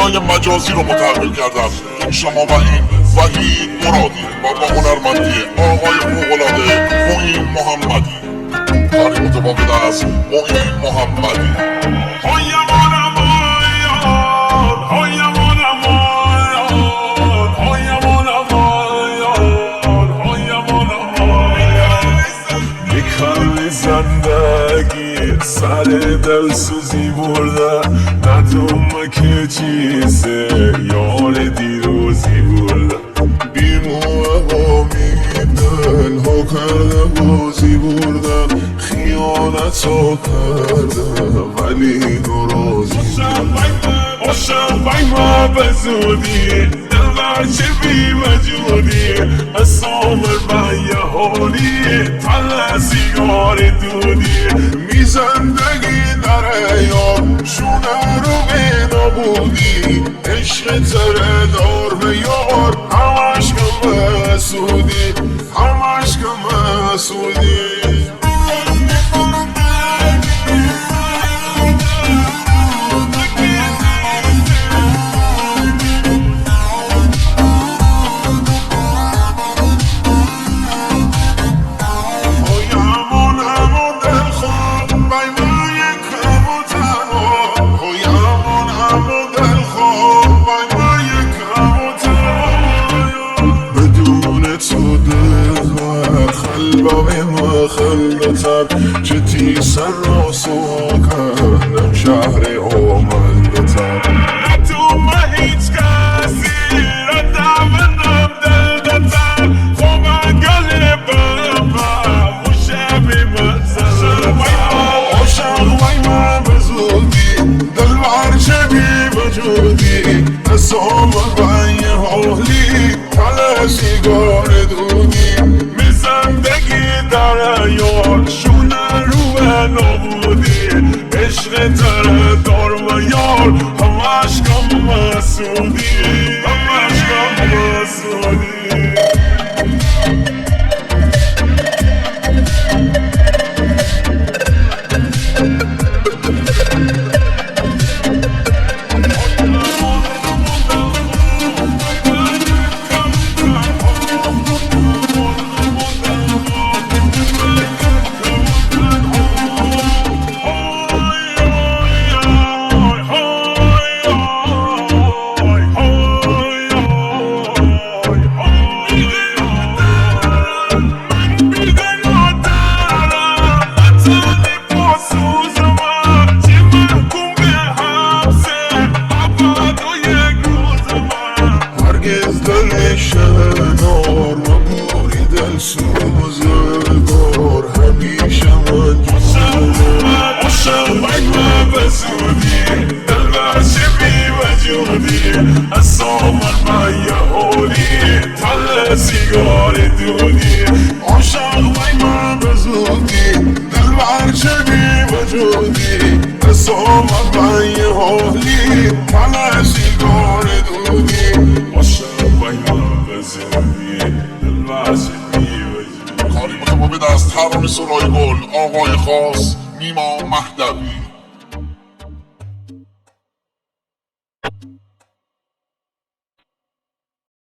دنیای مجازی رو متحول کردم. این شما و این وحید مرادی، بابا هنرمندی آقای فوق‌العاده معین محمدی. کاری متفاوت از معین محمدی. زندگی سر دل سوزی برده ندومه که چیزه یار دیروزی برده بیموه ها میدن ها کرده بازی بردن خیانت ها کرده ولی نرازی عاشق بای ما بزودی دلبر چه بی وجودی اسامر بای حالی تله سیگار دودی می زندگی داره یار شونه رو به نبودی عشق تره دار به یار همش که مسودی همش که مسودی خلتر جتی سر را سوکندم شهر آمدتر نتومه هیچ کسی را دمنم دل دتر خوبه گل بمم موشه بی منزل عاشق وی من بزودی دل برچه بی وجودی اسام وی حالی تله سیگار دودی می زندگی داره یار شونه رو به نبودی عشق تره دار و یار همش کم مسودی همش کم مسودی شنار و بوری دل سوزگار همیشه من عاشق من بزودی دل برچه بی وجودی اسامر بای حالی تله سیگار دودی عاشق من بزودی دل برچه بی وجودی اسامر بای حالی تله سیگار دودی کاری متفاوت از ترانه سرای گل آقای خاص نیما مهدوی.